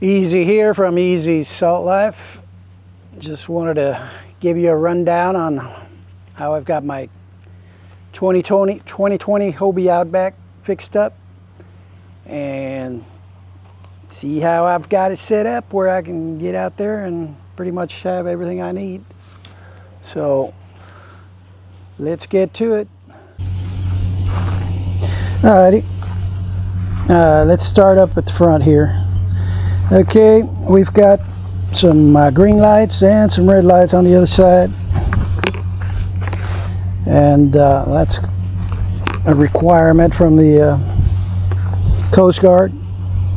Easy here from Easy's Salt Life. Just wanted to give you a rundown on how I've got my 2020 Hobie Outback fixed up and see how I've got it set up where I can get out there and pretty much have everything I need. So let's get to it. Alrighty, let's start up at the front here. Okay, we've got some green lights and some red lights on the other side, and that's a requirement from the Coast Guard.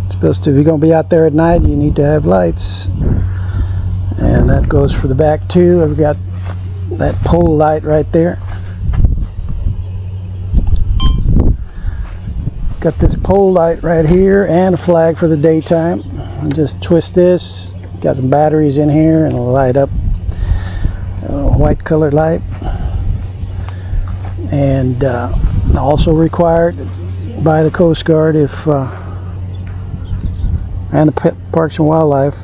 It's supposed to, if you're going to be out there at night, you need to have lights, and that goes for the back too. I've got that pole light right there. Got this pole light right here and a flag for the daytime. And just twist this. Got some batteries in here and it'll light up a white colored light. And also required by the Coast Guard if and the Parks and Wildlife.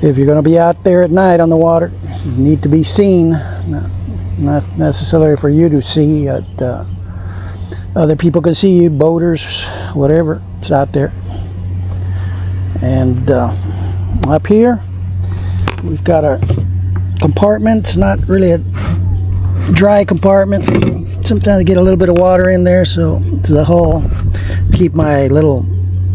If you're going to be out there at night on the water, you need to be seen. Not necessarily for you to see. Other people can see you, boaters, whatever, it's out there. And up here, we've got our compartment. It's not really a dry compartment. Sometimes I get a little bit of water in there, so to the hull, keep my little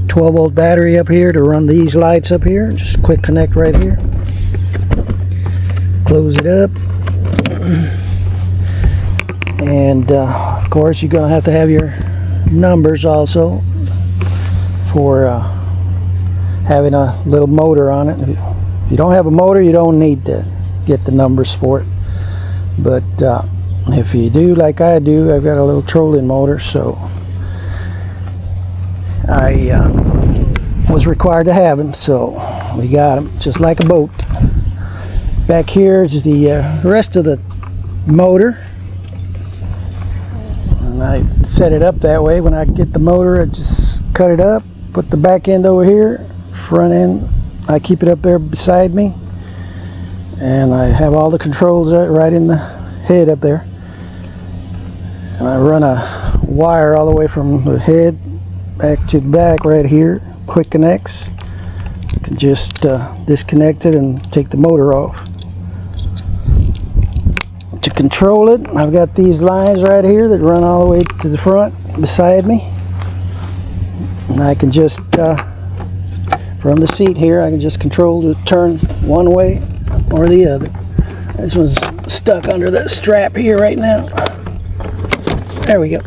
12-volt battery up here to run these lights up here. Just quick connect right here. Close it up. And of course you're going to have your numbers also for having a little motor on it. If you don't have a motor, you don't need to get the numbers for it, but if you do, like I do, I've got a little trolling motor, so I was required to have them, so we got them just like a boat. Back here is the rest of the motor. I set it up that way. When I get the motor, I just cut it up, put the back end over here, front end I keep it up there beside me, and I have all the controls right in the head up there, and I run a wire all the way from the head back to the back right here. Quick connects. You can just disconnect it and take the motor off. To control it, I've got these lines right here that run all the way to the front beside me, and I can just from the seat here I can just control to turn one way or the other. This one's stuck under that strap here right now. There we go.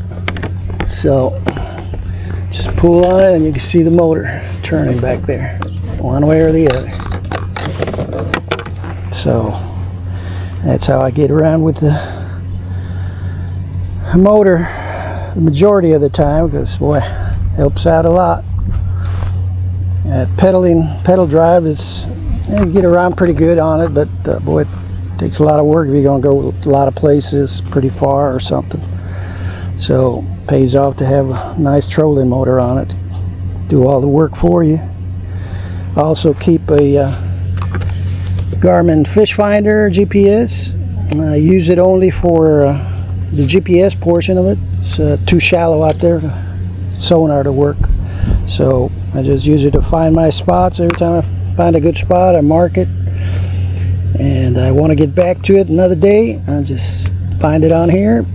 So just pull on it and you can see the motor turning back there one way or the other. So that's how I get around with the motor the majority of the time, because boy, it helps out a lot. Pedal drive is, you get around pretty good on it, but boy, it takes a lot of work if you're going to go a lot of places pretty far or something. So it pays off to have a nice trolling motor on it, do all the work for you. Also keep a Garmin fish finder GPS. I use it only for the GPS portion of it. It's too shallow out there for sonar to work, so I just use it to find my spots. Every time I find a good spot, I mark it, and I want to get back to it another day, I just find it on here,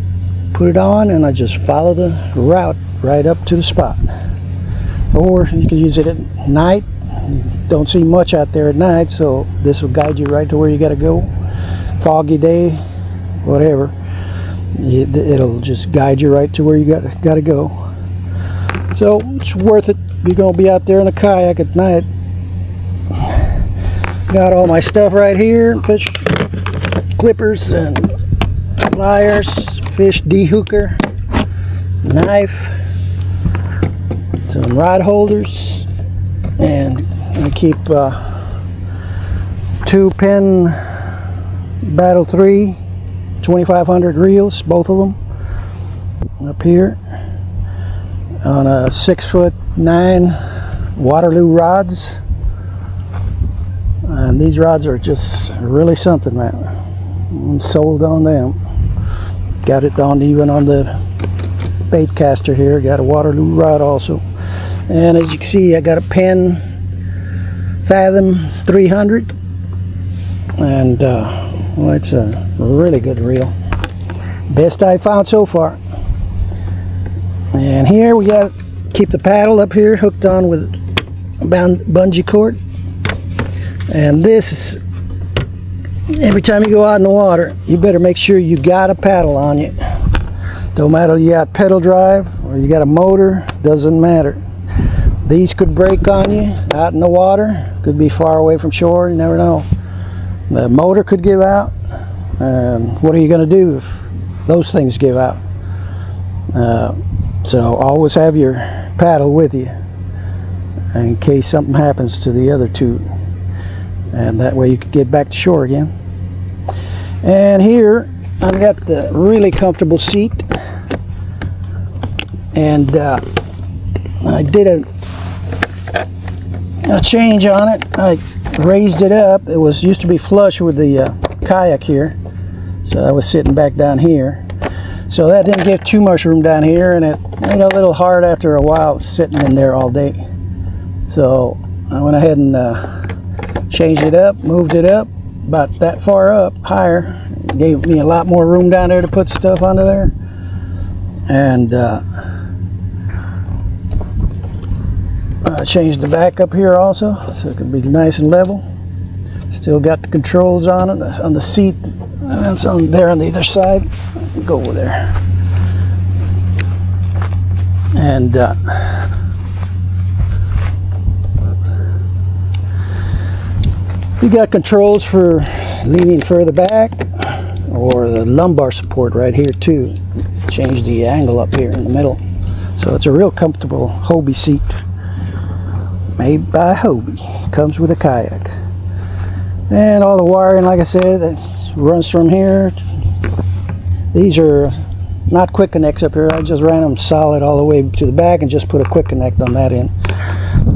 put it on, and I just follow the route right up to the spot. Or you can use it at night. You don't see much out there at night, so this will guide you right to where you got to go. Foggy day, whatever, it'll just guide you right to where you got to go. So it's worth it if you're going to be out there in a kayak at night. Got all my stuff right here: fish clippers and pliers, fish dehooker, knife, some rod holders, and I keep 2 Penn Battle 3 2500 reels, both of them, up here on a 6'9" Waterloo rods, and these rods are just really something, man. I'm sold on them. Got it on even on the bait caster here. Got a Waterloo rod also, and as you can see, I got a Penn Fathom 300, and well, it's a really good reel. Best I found so far. And here we got keep the paddle up here hooked on with bungee cord, and this is, every time you go out in the water, you better make sure you got a paddle on you. Don't matter if you got pedal drive or you got a motor, doesn't matter. These could break on you out in the water, could be far away from shore, you never know. The motor could give out, and what are you going to do if those things give out? So always have your paddle with you in case something happens to the other two, and that way you can get back to shore again. And here I've got the really comfortable seat, and I did a change on it. I raised it up. It was used to be flush with the kayak here, so I was sitting back down here, so that didn't give too much room down here, and it made a little hard after a while sitting in there all day. So I went ahead and changed it up, moved it up about that far up higher. Gave me a lot more room down there to put stuff under there, and I changed the back up here also so it can be nice and level. Still got the controls on it on the seat, and it's on there on the other side. Go over there, and you got controls for leaning further back, or the lumbar support right here too. Change the angle up here in the middle, so it's a real comfortable Hobie seat, made by Hobie. Comes with a kayak, and all the wiring, like I said, it runs from here. These are not quick connects up here. I just ran them solid all the way to the back and just put a quick connect on that end.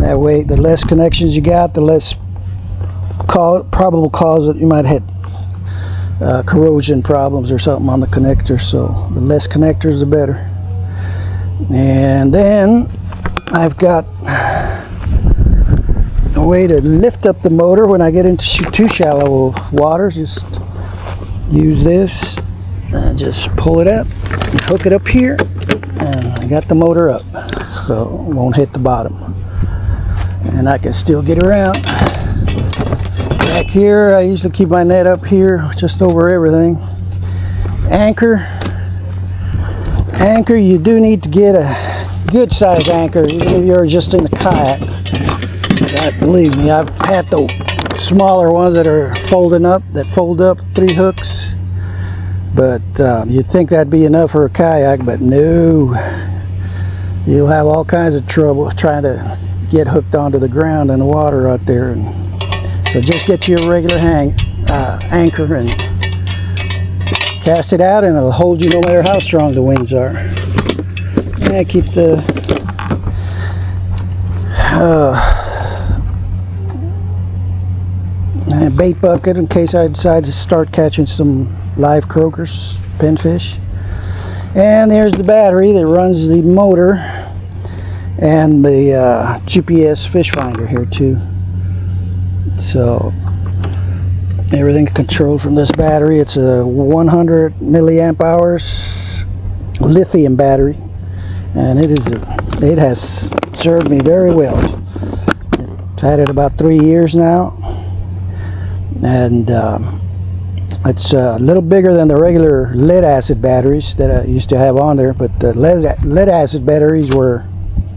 That way, the less connections you got, the less probable cause that you might hit corrosion problems or something on the connector. So the less connectors, the better. And then I've got a way to lift up the motor when I get into too shallow waters. Just use this and just pull it up and hook it up here, and I got the motor up so it won't hit the bottom, and I can still get around. Back here I usually keep my net up here just over everything. Anchor, you do need to get a good size anchor even if you're just in the kayak. Believe me, I've had the smaller ones that are fold up 3 hooks, but you'd think that'd be enough for a kayak, but no, you'll have all kinds of trouble trying to get hooked onto the ground in the water out there. And so just get you a regular anchor and cast it out, and it'll hold you no matter how strong the winds are. And keep the bait bucket in case I decide to start catching some live croakers, pinfish. And there's the battery that runs the motor and the GPS fish finder here too. So everything controlled from this battery. It's a 100 milliamp hours lithium battery, and it has served me very well. I've had it about 3 years now, and it's a little bigger than the regular lead acid batteries that I used to have on there, but the lead acid batteries were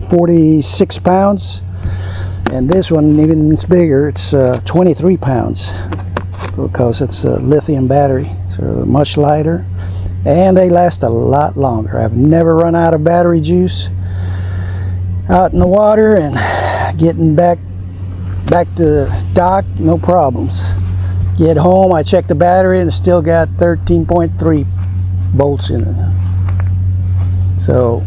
46 pounds, and this one, even it's bigger, it's 23 pounds because it's a lithium battery. So they're much lighter, and they last a lot longer. I've never run out of battery juice out in the water, and getting back to the dock, no problems. Get home, I check the battery, and it's still got 13.3 bolts in it. So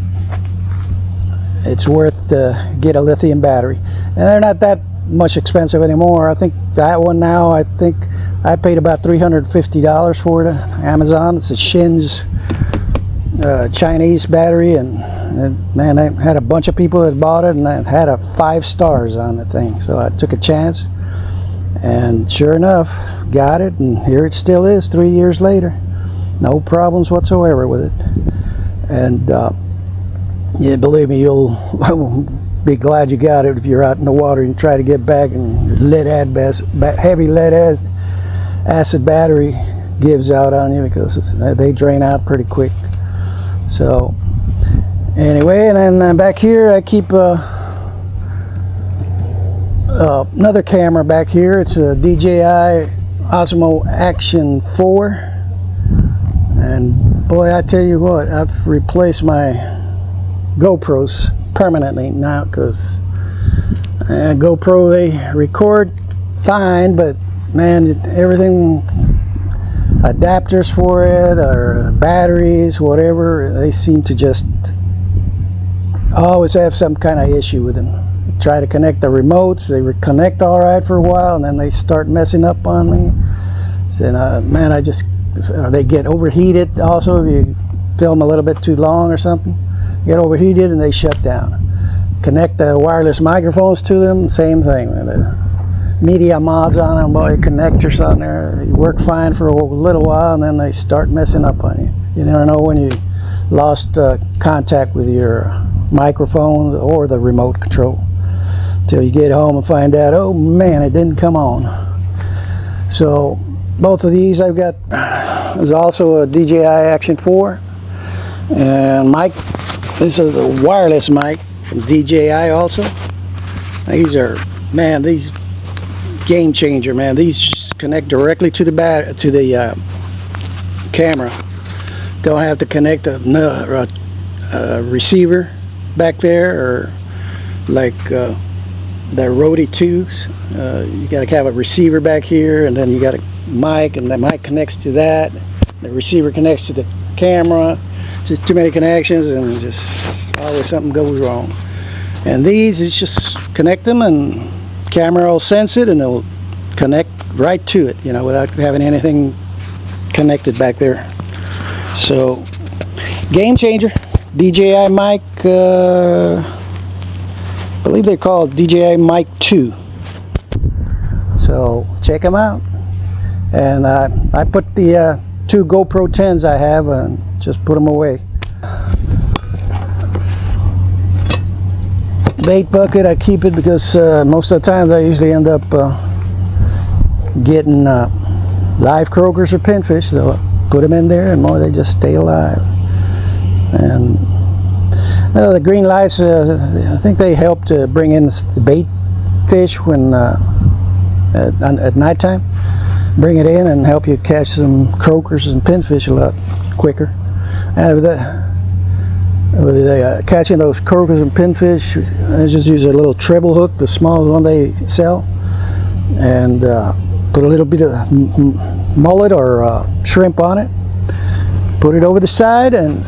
it's worth to get a lithium battery. and they're not that much expensive anymore. I think that one now, I think I paid about $350 for it on Amazon. It's a Shin's Chinese battery, and man, I had a bunch of people that bought it, and it had a 5 stars on the thing. So I took a chance, and sure enough, got it, and here it still is 3 years later. No problems whatsoever with it. And yeah, believe me, you'll be glad you got it if you're out in the water and try to get back and heavy lead acid battery gives out on you, because they drain out pretty quick. So anyway, and then back here I keep another camera back here. It's a DJI Osmo Action 4, and boy, I tell you what, I've replaced my GoPros permanently now, because GoPro, they record fine, but man, everything, adapters for it or batteries, whatever, they seem to just always have some kind of issue with them. Try to connect the remotes, they connect all right for a while, and then they start messing up on me. So, man, or they get overheated also if you film a little bit too long or something. Get overheated and they shut down. Connect the wireless microphones to them, same thing. The media mods on them, boy, connectors on there, you work fine for a little while, and then they start messing up on you. You never know when you lost contact with your microphone or the remote control till you get home and find out, oh man, it didn't come on. So both of these I've got. There's also a DJI Action 4 and mic. This is a wireless mic from DJI also. These are, man, these game changer, man. These connect directly to the camera. Don't have to connect a receiver back there, or like the Rode 2s. You got to have a receiver back here, and then you got a mic, and the mic connects to that. The receiver connects to the camera. Just too many connections, and just always something goes wrong. And these is just connect them, and camera will sense it, and it'll connect right to it, you know, without having anything connected back there. So game changer. DJI mic, I believe they're called DJI Mic 2. So check them out. And I put the 2 GoPro 10s I have and just put them away. Bait bucket, I keep it because most of the times I usually end up getting live croakers or pinfish, so I put them in there, and more they just stay alive. And the green lights, I think they help to bring in the bait fish when at nighttime. Bring it in and help you catch some croakers and pinfish a lot quicker. And with catching those croakers and pinfish, I just use a little treble hook, the small one they sell, and put a little bit of mullet or shrimp on it. Put it over the side, and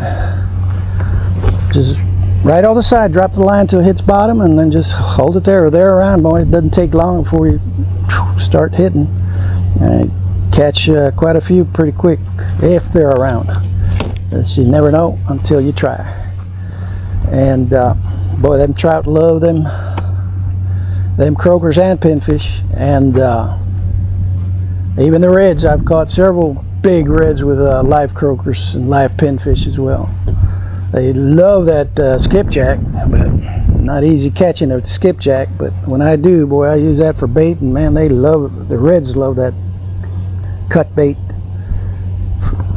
just right over the side, drop the line till it hits bottom, and then just hold it there or there around. Boy, it doesn't take long before you start hitting. And catch quite a few pretty quick if they're around. You never know until you try. And boy, them trout love them croakers and pinfish, and even the reds. I've caught several big reds with live croakers and live pinfish as well. They love that skipjack, but not easy catching a skipjack. But when I do, boy, I use that for bait, and man, the reds love that cut bait.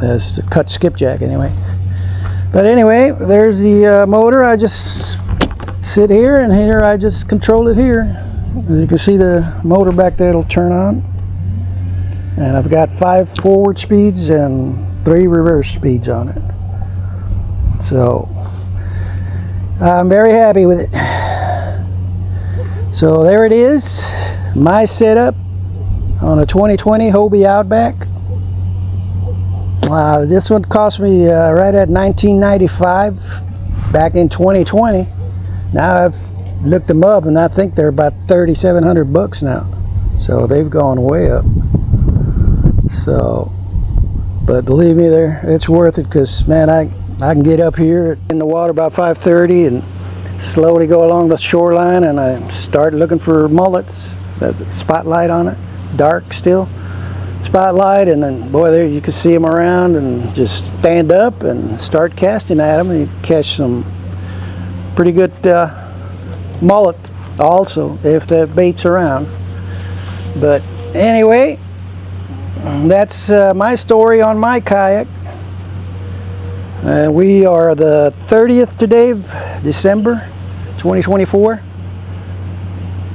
That's the cut skipjack anyway. But anyway, there's the motor. I just sit here, and here I just control it here. As you can see, the motor back there will turn on, and I've got 5 forward speeds and 3 reverse speeds on it. So I'm very happy with it. So there it is, my setup on a 2020 Hobie Outback. This one cost me right at $19.95 back in 2020. Now I've looked them up, and I think they're about $3,700 now. So they've gone way up. So, but believe me, it's worth it, because man, I can get up here in the water about 5:30 and slowly go along the shoreline, and I start looking for mullets. The spotlight on it, dark still spotlight, and then boy, there you can see them around, and just stand up and start casting at them, and you catch some pretty good mullet also if the bait's around. But anyway, that's my story on my kayak. We are the 30th today of December 2024,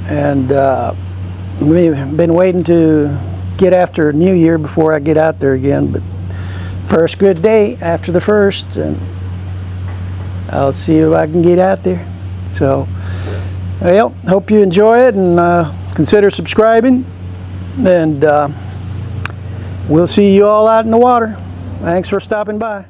and we've been waiting to get after New Year before I get out there again, but first good day after the first, and I'll see if I can get out there. So, well, hope you enjoy it, and consider subscribing, and we'll see you all out in the water. Thanks for stopping by.